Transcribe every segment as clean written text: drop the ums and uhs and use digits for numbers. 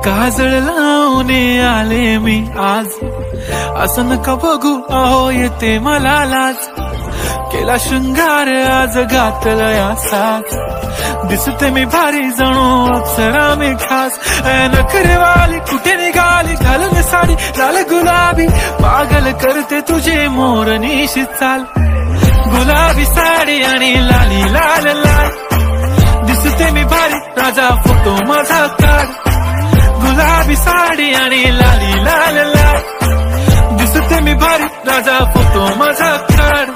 काजळ लावून आले मी आज, असं नका बघू अहो येते मला लाज. केला शृंगार आज घातलया साज, दिसते मी भारी जणू अप्सरा मी खास. नखरेवाली कुठे निघाली घालून साडी लाल गुलाबी, पागल करते तुझे मोरनीशी चाल. गुलाबी साडी आणि लाली लाल लाल, दिसते मी भारी राजा फोटो माझा काढ. गुलाबी साडी आणि लाली लाल लाल, दिसते मी भारी राजा फोटो माझा काढ.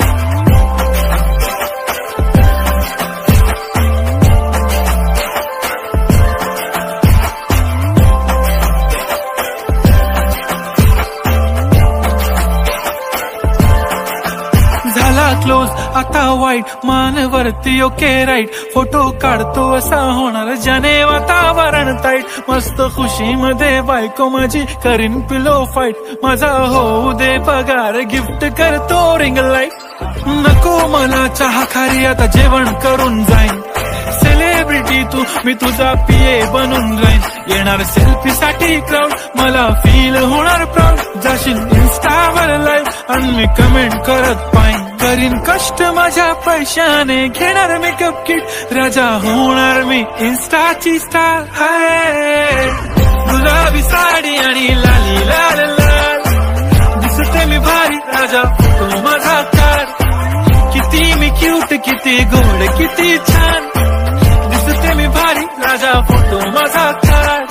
झाला क्लोज आता वाईट, मानवरती ओके राईट. फोटो काढतो असा होणार ज्याने वातावरण ताईट. मस्त खुशी मध्ये बायको माझी करीन पिलो फाईट. माझा होऊ दे पगार गिफ्ट करतो रिंग लाईट. नको मला चहा खारी आता जेवण करून जाईन. सेलिब्रिटी तू मी तुझा पीए बनून राहीन. येणार सेल्फी साठी क्राऊड मला फील होणार प्राऊड. जाशील इन्स्टावर लाईव्ह आणि मी कमेंट करत पाईन. करीन कष्ट माझ्या पैशाने घेणार मेकअप किट. राजा होणार मी इन्स्टाची स्टार. हाय गुलाबी साडी आणि लाली लाल लाल, दिसते मी भारी राजा फोटो माझा काढ. किती मी क्यूट किती गोड किती छान, दिसते मी भारी राजा फोटो माझा काढ.